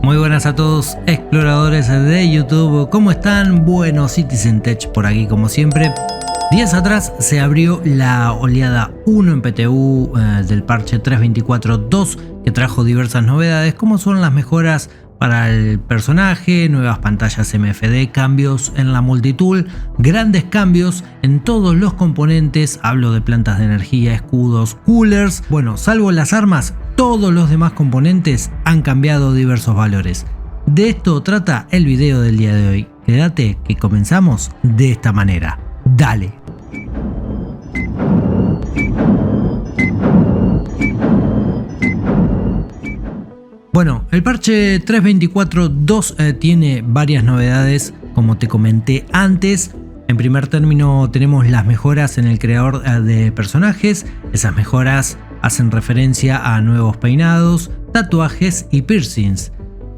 Muy buenas a todos, exploradores de YouTube, ¿cómo están? Bueno, Citizen Tech por aquí como siempre. Días atrás se abrió la oleada 1 en PTU del parche 3.24.2 que trajo diversas novedades como son las mejoras para el personaje, nuevas pantallas MFD, cambios en la multitool, grandes cambios en todos los componentes, hablo de plantas de energía, escudos, coolers, bueno, salvo las armas, todos los demás componentes han cambiado diversos valores. De esto trata el video del día de hoy. Quédate que comenzamos de esta manera. Dale. Bueno, el parche 3.24.2 tiene varias novedades, como te comenté antes. En primer término tenemos las mejoras en el creador de personajes. Esas mejoras hacen referencia a nuevos peinados, tatuajes y piercings.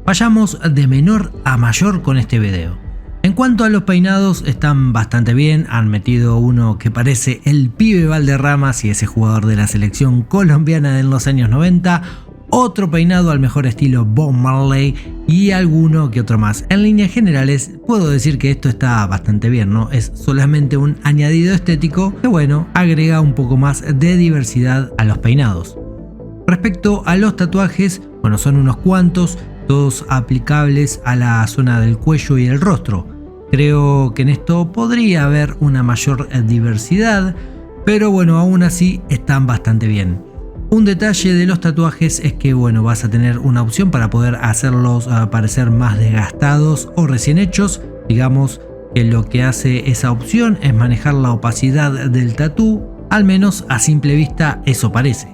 Vayamos de menor a mayor con este video. En cuanto a los peinados, están bastante bien. Han metido uno que parece el pibe Valderramas y ese jugador de la selección colombiana de los años 90. Otro peinado al mejor estilo Bob Marley y alguno que otro más. En líneas generales puedo decir que esto está bastante bien, ¿no? Es solamente un añadido estético que bueno, agrega un poco más de diversidad a los peinados. Respecto a los tatuajes, bueno, son unos cuantos, todos aplicables a la zona del cuello y el rostro. Creo que en esto podría haber una mayor diversidad, pero bueno, aún así están bastante bien. Un detalle de los tatuajes es que bueno, vas a tener una opción para poder hacerlos parecer más desgastados o recién hechos. Digamos que lo que hace esa opción es manejar la opacidad del tatú, al menos a simple vista eso parece.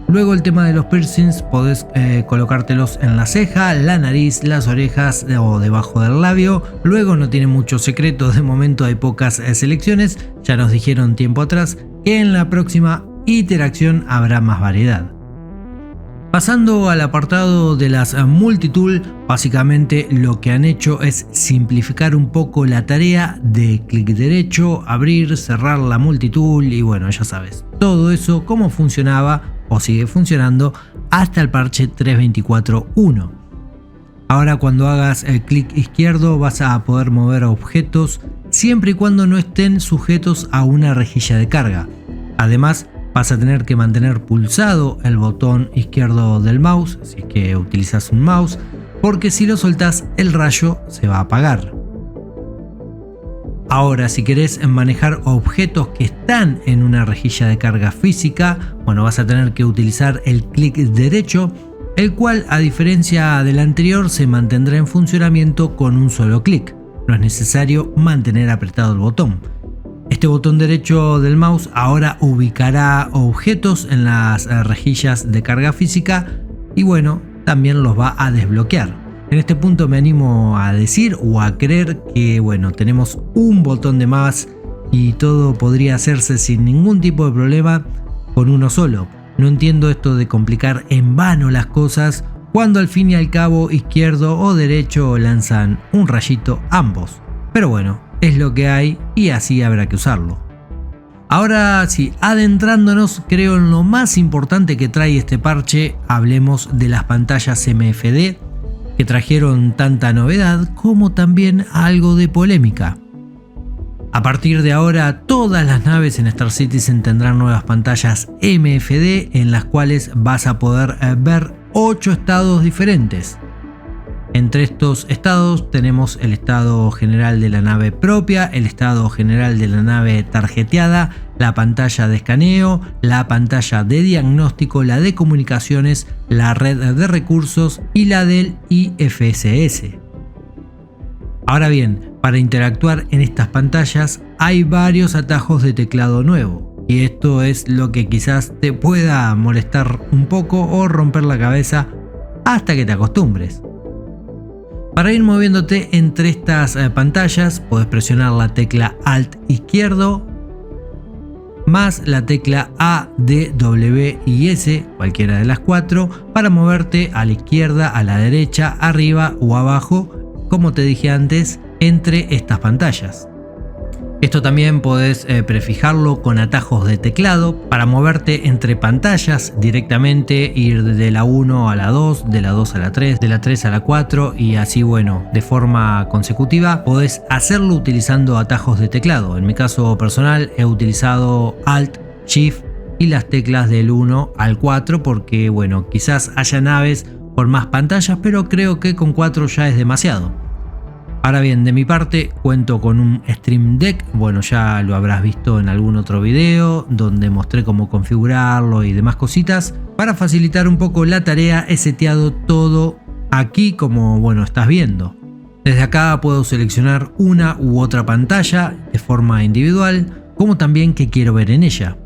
Luego el tema de los piercings, podés colocártelos en la ceja, la nariz, las orejas o debajo del labio. Luego no tiene mucho secreto, de momento hay pocas selecciones, ya nos dijeron tiempo atrás que en la próxima iteración habrá más variedad. Pasando al apartado de las multitool, básicamente lo que han hecho es simplificar un poco la tarea de clic derecho, abrir, cerrar la multitool y bueno, ya sabes, todo eso cómo funcionaba o sigue funcionando hasta el parche 3.24.1. Ahora cuando hagas el clic izquierdo vas a poder mover objetos siempre y cuando no estén sujetos a una rejilla de carga. Además, vas a tener que mantener pulsado el botón izquierdo del mouse, si es que utilizas un mouse, porque si lo soltás el rayo se va a apagar. Ahora, si querés manejar objetos que están en una rejilla de carga física, bueno, vas a tener que utilizar el clic derecho, el cual a diferencia del anterior se mantendrá en funcionamiento con un solo clic. No es necesario mantener apretado el botón. Este botón derecho del mouse ahora ubicará objetos en las rejillas de carga física y bueno, también los va a desbloquear. En este punto me animo a decir o a creer que bueno, tenemos un botón de más y todo podría hacerse sin ningún tipo de problema con uno solo. No entiendo esto de complicar en vano las cosas cuando al fin y al cabo izquierdo o derecho lanzan un rayito ambos. Pero bueno, es lo que hay y así habrá que usarlo. Ahora sí, adentrándonos creo en lo más importante que trae este parche, hablemos de las pantallas MFD que trajeron tanta novedad como también algo de polémica. A partir de ahora todas las naves en Star Citizen tendrán nuevas pantallas MFD en las cuales vas a poder ver 8 estados diferentes. Entre estos estados tenemos el estado general de la nave propia, el estado general de la nave tarjeteada, la pantalla de escaneo, la pantalla de diagnóstico, la de comunicaciones, la red de recursos y la del IFSS. Ahora bien, para interactuar en estas pantallas hay varios atajos de teclado nuevo y esto es lo que quizás te pueda molestar un poco o romper la cabeza hasta que te acostumbres. Para ir moviéndote entre estas pantallas puedes presionar la tecla Alt izquierdo más la tecla A, D, W y S, cualquiera de las cuatro, para moverte a la izquierda, a la derecha, arriba o abajo, como te dije antes, entre estas pantallas. Esto también podés prefijarlo con atajos de teclado para moverte entre pantallas directamente, ir de la 1 a la 2, de la 2 a la 3, de la 3 a la 4 y así de forma consecutiva. Podés hacerlo utilizando atajos de teclado. En mi caso personal he utilizado Alt, Shift y las teclas del 1 al 4 porque quizás haya naves con más pantallas, pero creo que con 4 ya es demasiado. Ahora bien, de mi parte cuento con un Stream Deck, ya lo habrás visto en algún otro video donde mostré cómo configurarlo y demás cositas. Para facilitar un poco la tarea he seteado todo aquí como estás viendo. Desde acá puedo seleccionar una u otra pantalla de forma individual, como también qué quiero ver en ella.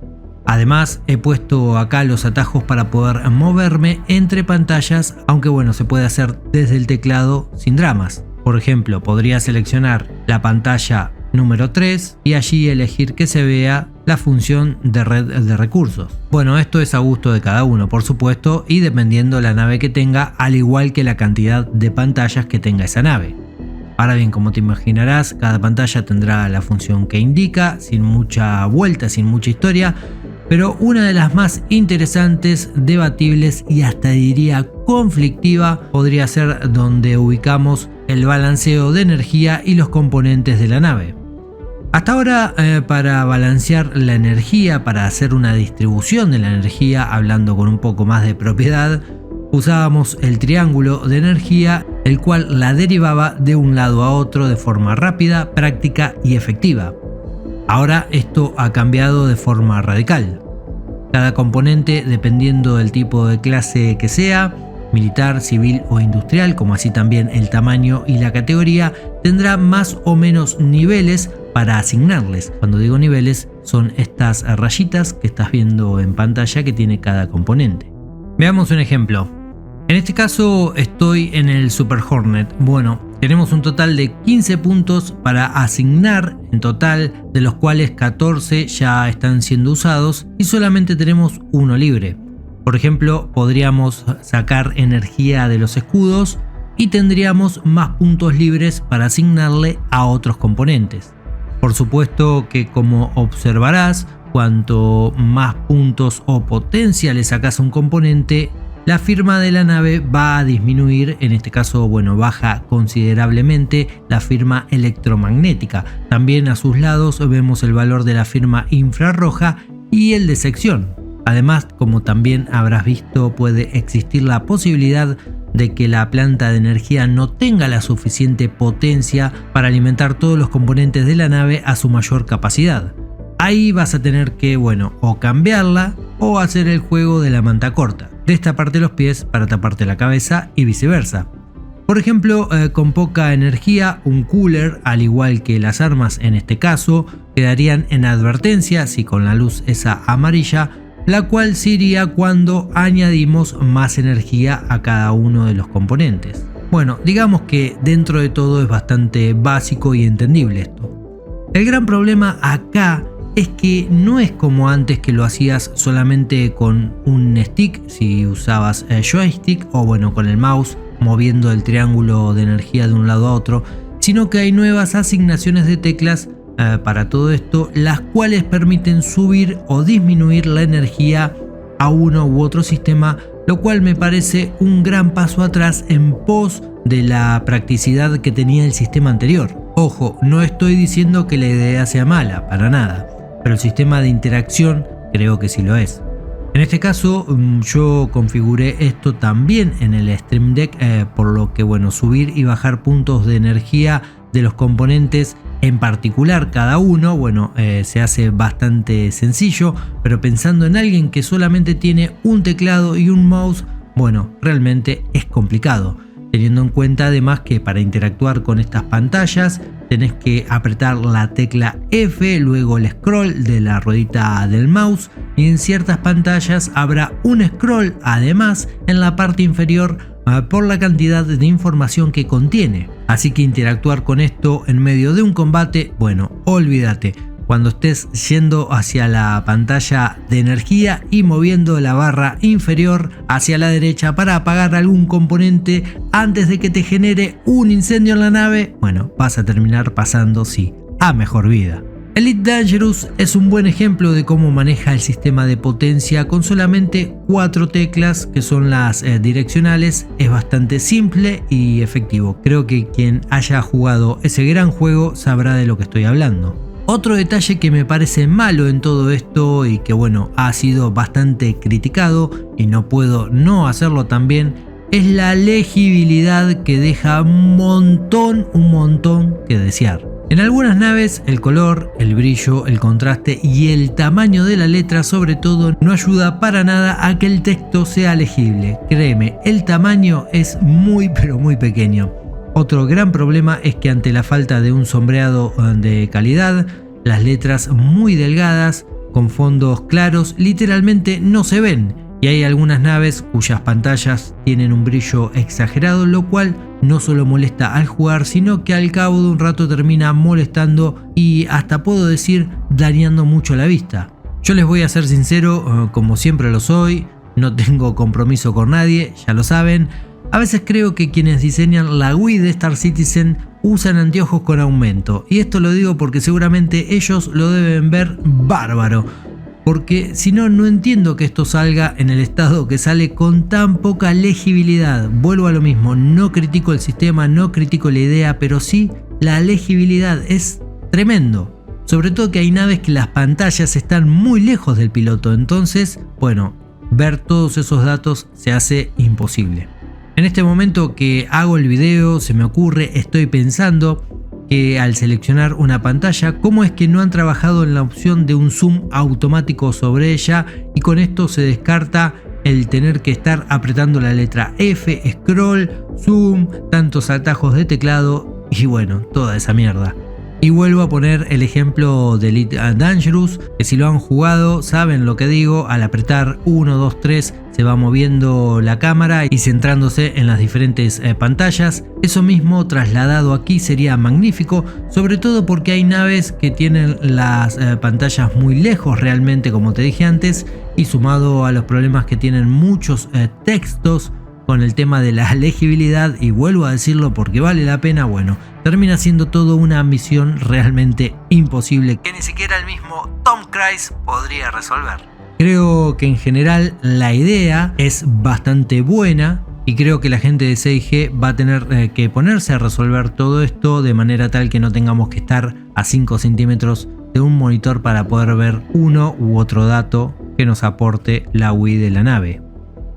Además he puesto acá los atajos para poder moverme entre pantallas, aunque se puede hacer desde el teclado sin dramas. Por ejemplo, podría seleccionar la pantalla número 3 y allí elegir que se vea la función de red de recursos. Esto es a gusto de cada uno, por supuesto, y dependiendo la nave que tenga, al igual que la cantidad de pantallas que tenga esa nave. Ahora bien, como te imaginarás, cada pantalla tendrá la función que indica, sin mucha vuelta, sin mucha historia, pero una de las más interesantes, debatibles y hasta diría conflictiva podría ser donde ubicamos el balanceo de energía y los componentes de la nave. Hasta ahora, para balancear la energía, para hacer una distribución de la energía, hablando con un poco más de propiedad, usábamos el triángulo de energía, el cual la derivaba de un lado a otro de forma rápida, práctica y efectiva. Ahora esto ha cambiado de forma radical. Cada componente, dependiendo del tipo de clase que sea, militar, civil o industrial, como así también el tamaño y la categoría, tendrá más o menos niveles para asignarles. Cuando digo niveles, son estas rayitas que estás viendo en pantalla que tiene cada componente. Veamos un ejemplo. En este caso estoy en el Super Hornet. Tenemos un total de 15 puntos para asignar en total, de los cuales 14 ya están siendo usados y solamente tenemos uno libre. Por ejemplo, podríamos sacar energía de los escudos y tendríamos más puntos libres para asignarle a otros componentes. Por supuesto que, como observarás, cuanto más puntos o potencia le sacas a un componente, la firma de la nave va a disminuir. En este caso, baja considerablemente la firma electromagnética. También a sus lados vemos el valor de la firma infrarroja y el de sección. Además, como también habrás visto, puede existir la posibilidad de que la planta de energía no tenga la suficiente potencia para alimentar todos los componentes de la nave a su mayor capacidad. Ahí vas a tener que, o cambiarla o hacer el juego de la manta corta. Destaparte los pies para taparte la cabeza y viceversa. Por ejemplo, con poca energía, un cooler, al igual que las armas en este caso, quedarían en advertencia si con la luz esa amarilla, la cual se iría cuando añadimos más energía a cada uno de los componentes. Digamos que dentro de todo es bastante básico y entendible esto. El gran problema acá es que no es como antes, que lo hacías solamente con un stick, si usabas joystick o con el mouse moviendo el triángulo de energía de un lado a otro, sino que hay nuevas asignaciones de teclas para todo esto, las cuales permiten subir o disminuir la energía a uno u otro sistema, lo cual me parece un gran paso atrás en pos de la practicidad que tenía el sistema anterior. Ojo, no estoy diciendo que la idea sea mala, para nada, pero el sistema de interacción creo que sí lo es. En este caso yo configuré esto también en el Stream Deck, por lo que subir y bajar puntos de energía de los componentes en particular cada uno, se hace bastante sencillo, pero pensando en alguien que solamente tiene un teclado y un mouse, realmente es complicado. Teniendo en cuenta además que para interactuar con estas pantallas tenés que apretar la tecla F, luego el scroll de la ruedita del mouse, y en ciertas pantallas habrá un scroll además en la parte inferior por la cantidad de información que contiene. Así que interactuar con esto en medio de un combate, olvídate. Cuando estés yendo hacia la pantalla de energía y moviendo la barra inferior hacia la derecha para apagar algún componente antes de que te genere un incendio en la nave, vas a terminar pasando, sí, a mejor vida. Elite Dangerous es un buen ejemplo de cómo maneja el sistema de potencia con solamente 4 teclas que son las direccionales. Es bastante simple y efectivo. Creo que quien haya jugado ese gran juego sabrá de lo que estoy hablando. Otro detalle que me parece malo en todo esto y que bueno, ha sido bastante criticado y no puedo no hacerlo también, es la legibilidad que deja un montón que desear. En algunas naves el color, el brillo, el contraste y el tamaño de la letra sobre todo no ayuda para nada a que el texto sea legible. Créeme, el tamaño es muy pequeño. Otro gran problema es que ante la falta de un sombreado de calidad, las letras muy delgadas con fondos claros literalmente no se ven. Y hay algunas naves cuyas pantallas tienen un brillo exagerado, lo cual no solo molesta al jugar, sino que al cabo de un rato termina molestando y hasta puedo decir dañando mucho la vista. Yo les voy a ser sincero, como siempre lo soy, no tengo compromiso con nadie, ya lo saben. A veces creo que quienes diseñan la GUI de Star Citizen usan anteojos con aumento, y esto lo digo porque seguramente ellos lo deben ver bárbaro. Porque si no, no entiendo que esto salga en el estado que sale con tan poca legibilidad. Vuelvo a lo mismo, no critico el sistema, no critico la idea, pero sí la legibilidad es tremendo. Sobre todo que hay naves que las pantallas están muy lejos del piloto, entonces, bueno, ver todos esos datos se hace imposible. En este momento que hago el video, se me ocurre, estoy pensando que al seleccionar una pantalla, cómo es que no han trabajado en la opción de un zoom automático sobre ella, y con esto se descarta el tener que estar apretando la letra F, scroll, zoom, tantos atajos de teclado y bueno, toda esa mierda. Y vuelvo a poner el ejemplo de Elite Dangerous, que si lo han jugado saben lo que digo. Al apretar 1, 2, 3 se va moviendo la cámara y centrándose en las diferentes pantallas. Eso mismo trasladado aquí sería magnífico, sobre todo porque hay naves que tienen las pantallas muy lejos realmente, como te dije antes, y sumado a los problemas que tienen muchos textos con el tema de la legibilidad, y vuelvo a decirlo porque vale la pena, bueno, termina siendo todo una misión realmente imposible que ni siquiera el mismo Tom Cruise podría resolver. Creo que en general la idea es bastante buena y creo que la gente de 6G va a tener que ponerse a resolver todo esto de manera tal que no tengamos que estar a 5 centímetros de un monitor para poder ver uno u otro dato que nos aporte la UI de la nave.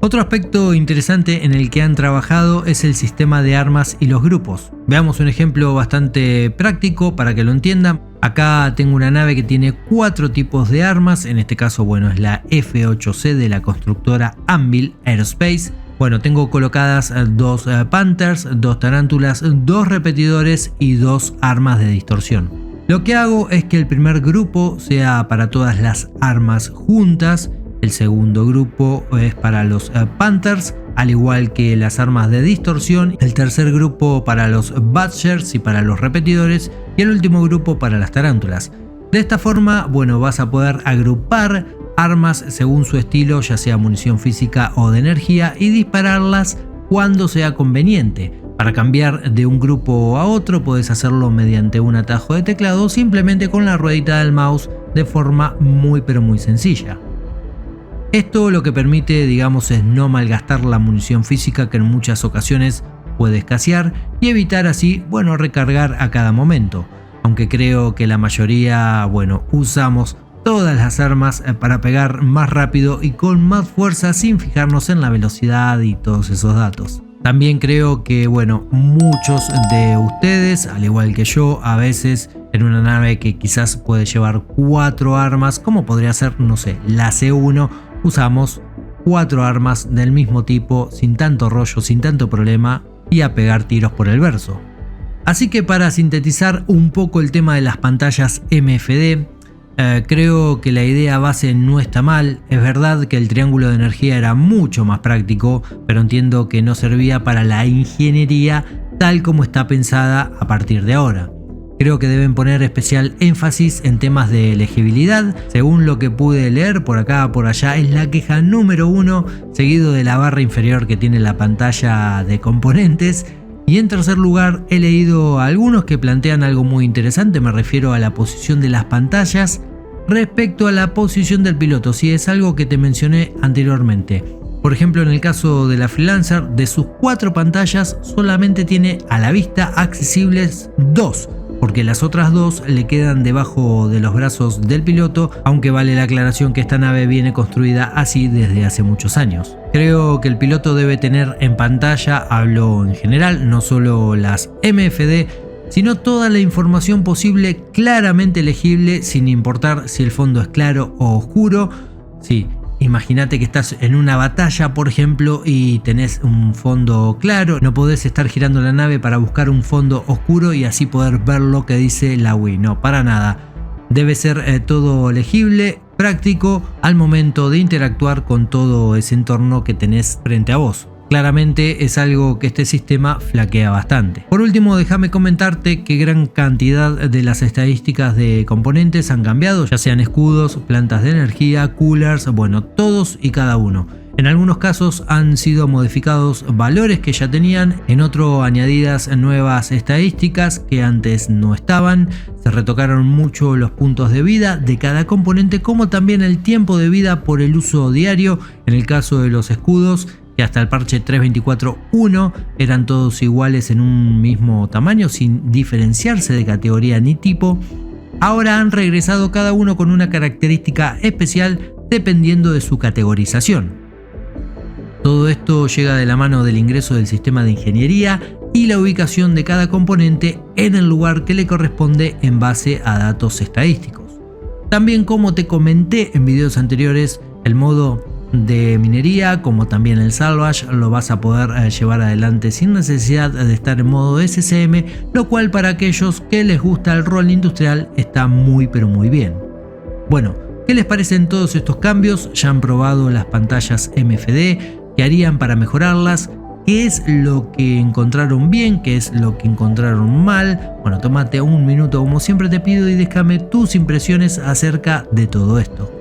Otro aspecto interesante en el que han trabajado es el sistema de armas y los grupos. Veamos un ejemplo bastante práctico para que lo entiendan. Acá tengo una nave que tiene 4 tipos de armas, en este caso bueno es la F8C de la constructora Anvil Aerospace. Bueno, tengo colocadas 2 Panthers, 2 Tarántulas, 2 repetidores y 2 armas de distorsión. Lo que hago es que el primer grupo sea para todas las armas juntas. El segundo grupo es para los Panthers, al igual que las armas de distorsión. El tercer grupo para los Badgers y para los repetidores. Y el último grupo para las tarántulas. De esta forma, bueno, vas a poder agrupar armas según su estilo, ya sea munición física o de energía, y dispararlas cuando sea conveniente. Para cambiar de un grupo a otro puedes hacerlo mediante un atajo de teclado o simplemente con la ruedita del mouse de forma muy sencilla. Esto lo que permite, digamos, es no malgastar la munición física que en muchas ocasiones puede escasear y evitar así, bueno, recargar a cada momento. Aunque creo que la mayoría, bueno, usamos todas las armas para pegar más rápido y con más fuerza sin fijarnos en la velocidad y todos esos datos. También creo que, bueno, muchos de ustedes, al igual que yo, a veces en una nave que quizás puede llevar 4 armas, como podría ser, no sé, la C1, usamos 4 armas del mismo tipo, sin tanto rollo, sin tanto problema, y a pegar tiros por el verso. Así que para sintetizar un poco el tema de las pantallas MFD, creo que la idea base no está mal. Es verdad que el triángulo de energía era mucho más práctico, pero entiendo que no servía para la ingeniería tal como está pensada a partir de ahora. Creo que deben poner especial énfasis en temas de legibilidad. Según lo que pude leer por acá por allá, es la queja número 1, seguido de la barra inferior que tiene la pantalla de componentes. Y en tercer lugar, he leído a algunos que plantean algo muy interesante, me refiero a la posición de las pantallas respecto a la posición del piloto, si es algo que te mencioné anteriormente. Por ejemplo, en el caso de la Freelancer, de sus 4 pantallas solamente tiene a la vista accesibles 2, porque las otras 2 le quedan debajo de los brazos del piloto, aunque vale la aclaración que esta nave viene construida así desde hace muchos años. Creo que el piloto debe tener en pantalla, hablo en general, no solo las MFD, sino toda la información posible claramente legible sin importar si el fondo es claro o oscuro. Sí, imagínate que estás en una batalla, por ejemplo, y tenés un fondo claro, no podés estar girando la nave para buscar un fondo oscuro y así poder ver lo que dice la UI, no, para nada. Debe ser todo legible, práctico al momento de interactuar con todo ese entorno que tenés frente a vos. Claramente es algo que este sistema flaquea bastante. Por último, déjame comentarte que gran cantidad de las estadísticas de componentes han cambiado, ya sean escudos, plantas de energía, coolers, bueno, todos y cada uno. En algunos casos han sido modificados valores que ya tenían, en otro añadidas nuevas estadísticas que antes no estaban, se retocaron mucho los puntos de vida de cada componente como también el tiempo de vida por el uso diario. En el caso de los escudos, que hasta el parche 3.24.1 eran todos iguales en un mismo tamaño sin diferenciarse de categoría ni tipo, ahora han regresado cada uno con una característica especial dependiendo de su categorización. Todo esto llega de la mano del ingreso del sistema de ingeniería y la ubicación de cada componente en el lugar que le corresponde en base a datos estadísticos. También, como te comenté en videos anteriores, el modo de minería como también el salvage lo vas a poder llevar adelante sin necesidad de estar en modo SSM, lo cual para aquellos que les gusta el rol industrial está muy pero muy bien. Bueno, ¿qué les parecen todos estos cambios? ¿Ya han probado las pantallas MFD? ¿Qué harían para mejorarlas? ¿Qué es lo que encontraron bien? ¿Qué es lo que encontraron mal? Bueno, tómate un minuto como siempre te pido y déjame tus impresiones acerca de todo esto.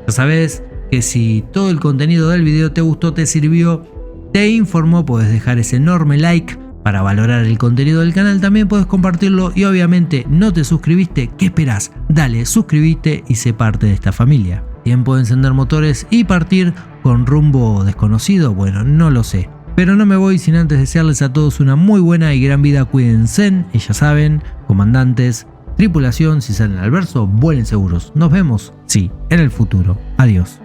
Ya sabes que si todo el contenido del video te gustó, te sirvió, te informó, puedes dejar ese enorme like para valorar el contenido del canal, también puedes compartirlo y obviamente no te suscribiste, ¿qué esperás? Dale, suscribite y sé parte de esta familia. ¿Tiempo de encender motores y partir con rumbo desconocido? Bueno, no lo sé, pero no me voy sin antes desearles a todos una muy buena y gran vida, cuídense y ya saben, comandantes, tripulación, si salen al verso, vuelen seguros. Nos vemos, sí, en el futuro. Adiós.